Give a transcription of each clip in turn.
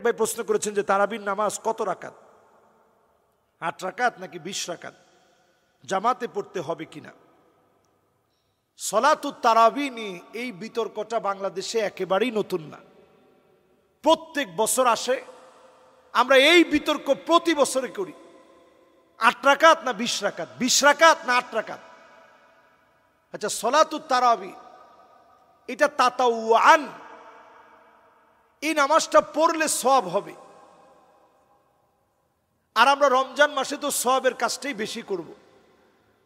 ভাই প্রশ্ন করেছেন যে তারাবির নামাজ কত রাকাত, 8 রাকাত নাকি 20 রাকাত, জামাতে পড়তে হবে কিনা? সলাতুত তারাবি নিয়ে এই বিতর্কটা বাংলাদেশে একেবারেই নতুন না, প্রত্যেক বছর আসে। আমরা এই বিতর্ক প্রতি বছরে করি, 8 রাকাত না 20 রাকাত, 20 রাকাত না 8 রাকাত। আচ্ছা, সলাতুত তারাবি এটা তাতাওয়ান, এই নামাজটা পড়লে সওয়াব হবে। আর আমরা রমজান মাসে তো সওয়াবের কাজটাই বেশি করব।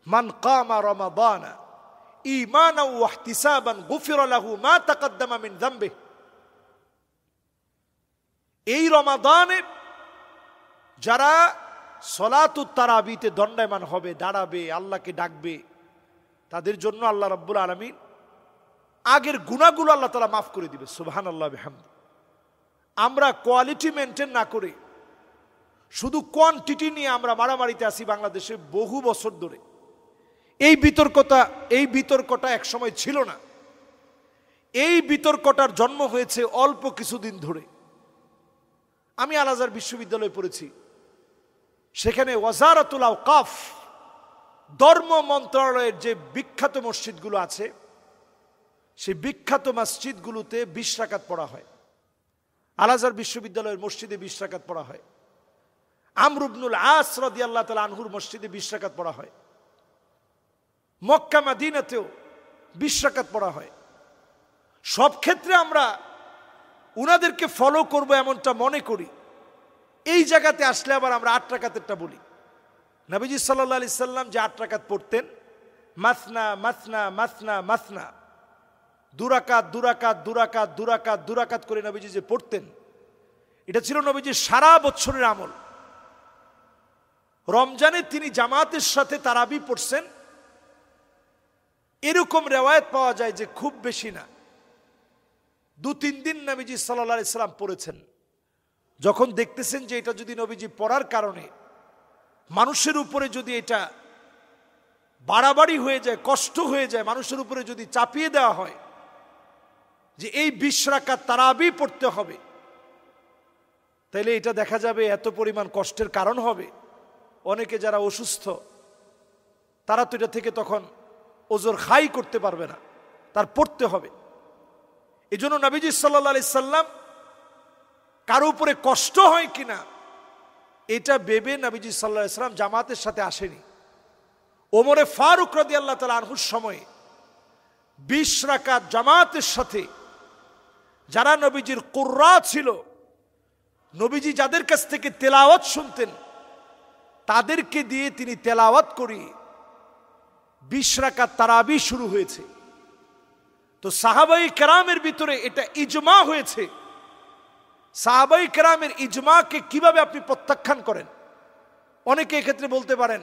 মান কামা রমাদানা ঈমানান ওয়া ইহতিসাবান গুফিরা লাহু মা তাকদ্দামা মিন যামবিহি। এই রমাদানে যারা সলাতুত তারাবিতে দণ্ডায়মান হবে, দাঁড়াবে, আল্লাহকে ডাকবে, তাদের জন্য আল্লাহ রাব্বুল আলামিন আগের গুনাহগুলো আল্লাহ তাআলা মাফ করে দিবে। সুবহানাল্লাহ বিহামদি। আমরা কোয়ালিটি মেনটেন না করে শুধু কোয়ান্টিটি নিয়ে আমরা মারামারিতে আছি বাংলাদেশে বহু বছর ধরে। এই বিতর্কটা একসময় ছিল না। এই বিতর্কটার জন্ম হয়েছে অল্প কিছুদিন ধরে। আমি আল আজহার বিশ্ববিদ্যালয়ে পড়েছি, সেখানে ওয়াজারাতুল আওকাফ, ধর্ম মন্ত্রণালয়ের যে বিখ্যাত মসজিদগুলো আছে, সেই বিখ্যাত মসজিদগুলোতে 20 রাকাত পড়া হয়। আল আজহার বিশ্ববিদ্যালয়ের মসজিদে 20 রাকাত পড়া হয়। আমর ইবনুল আস রাদিয়াল্লাহু তাআলা আনহুর মসজিদে 20 রাকাত পড়া হয়। মক্কা মদিনাতেও 20 রাকাত পড়া হয়। সব ক্ষেত্রে আমরা উনাদেরকে ফলো করব এমনটা মনে করি। এই জায়গাতে আসলে আবার আমরা 8 রাকাতেরটা বলি। নবীজি সাল্লাল্লাহু আলাইহি সাল্লাম যে 8 রাকাত পড়তেন, মাসনা মাসনা মাসনা মাসনা, 2 রাকাত 2 রাকাত 2 রাকাত 2 রাকাত 2 রাকাত করে নবীজি যে পড়তেন, এটা ছিল নবীজির সারা বছরের আমল। রমজানে তিনি জামাতের সাথে তারাবি পড়ছেন, এরকম রিওয়ায়াত পাওয়া যায় যে খুব বেশি না, 2-3 দিন নবীজি সাল্লাল্লাহু আলাইহি সাল্লাম পড়েছেন। যখন দেখতেছেন যে এটা যদি নবীজি পড়ার কারণে মানুষের উপরে যদি এটা বাড়াবাড়ি হয়ে যায়, কষ্ট হয়ে যায়, মানুষের উপরে যদি চাপিয়ে দেওয়া হয় যে এই 20 রাকাত তারাবি পড়তে হবে, তাইলে এটা দেখা যাবে এত পরিমাণ কষ্টের কারণ হবে। অনেকে যারা অসুস্থ তারা তো এটা থেকে তখন ওজর খাই করতে পারবে না, তার পড়তে হবে। এই জন্য নবীজি সাল্লাল্লাহু আলাইহি সাল্লাম কারো উপরে কষ্ট হয় কিনা এটা ভেবে নবীজি সাল্লাল্লাহু আলাইহি সাল্লাম জামাতের সাথে আসেনি। ওমরে ফারুক রাদিয়াল্লাহু তাআলা আনহুর সময়ে 20 রাকাত জামাতের সাথে যারা নবীজির কুররা ছিল, নবীজি যাদের কাছ থেকে তেলাওয়াত শুনতেন, তাদেরকে দিয়ে তিনি তেলাওয়াত করি 20 রাকাত তারাবি শুরু হয়েছে। তো সাহাবাই কেরামের ভিতরে এটা ইজমা হয়েছে। সাহাবাই কেরামের ইজমাকে কিভাবে আপনি প্রত্যাখ্যান করেন? অনেকে এক্ষেত্রে বলতে পারেন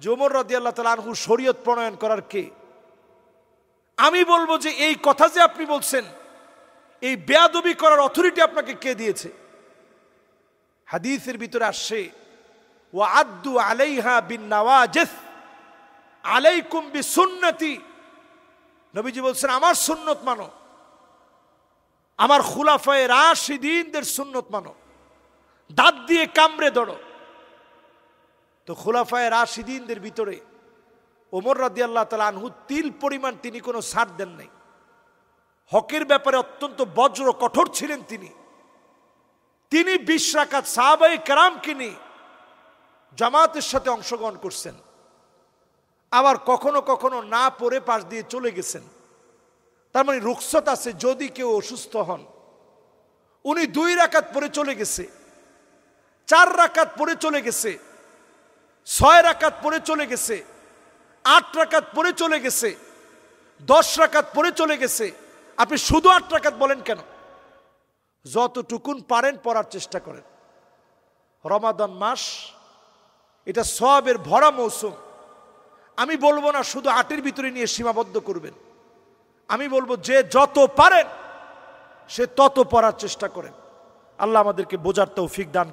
যে ওমর রাদিয়াল্লাহু তাআলা আনহু শরীয়ত প্রণয়ন করার কে? আমি বলবো যে এই কথা যে আপনি বলছেন, এই বেয়াদবি করার অথরিটি আপনাকে কে দিয়েছে? হাদিসের ভিতরে আসছে ওয়া আদ্দু আলাইহা বিন নওয়াজিস আলাইকুম বিসুন্নতি। নবীজি বলছেন আমার সুন্নত মানো, আমার খুলাফায়ে রাশিদিনদের সুন্নত মানো, দাঁত দিয়ে কামড়ে ধরো। তো খুলাফায়ে রাশিদিনদের ভিতরে ওমর রাদিয়াল্লাহু তাআলা আনহু তিল পরিমাণ তিনি কোনো ছাড় দেন নাই। হকের ব্যাপারে অত্যন্ত বজ্র কঠোর ছিলেন তিনি 20 রাকাত সাহাবায়ে কেরামকে নিয়ে জামাতের সাথে অংশগ্রহণ করছেন। আবার কখনো কখনো না পড়ে পাশ দিয়ে চলে গেছেন। তার মানে রুখসত আছে, যদি কেউ অসুস্থ হন, উনি 2 রাকাত পড়ে চলে গেছে, 4 রাকাত পড়ে চলে গেছে, 6 রাকাত পড়ে চলে গেছে, 8 রাকাত পড়ে চলে গেছে, 10 রাকাত পড়ে চলে গেছে, আপনি শুধু 8 রাকাত বলেন কেন? যতটুকুন পারেন পড়ার চেষ্টা করেন। রমাদান মাস এটা সওয়াবের ভরা মৌসুম। আমি বলবো না শুধু 8-এর ভিতরে নিয়ে সীমাবদ্ধ করবেন, আমি বলবো যে যত পারেন সে তত পড়ার চেষ্টা করেন। আল্লাহ আমাদেরকে বোঝার তৌফিক দান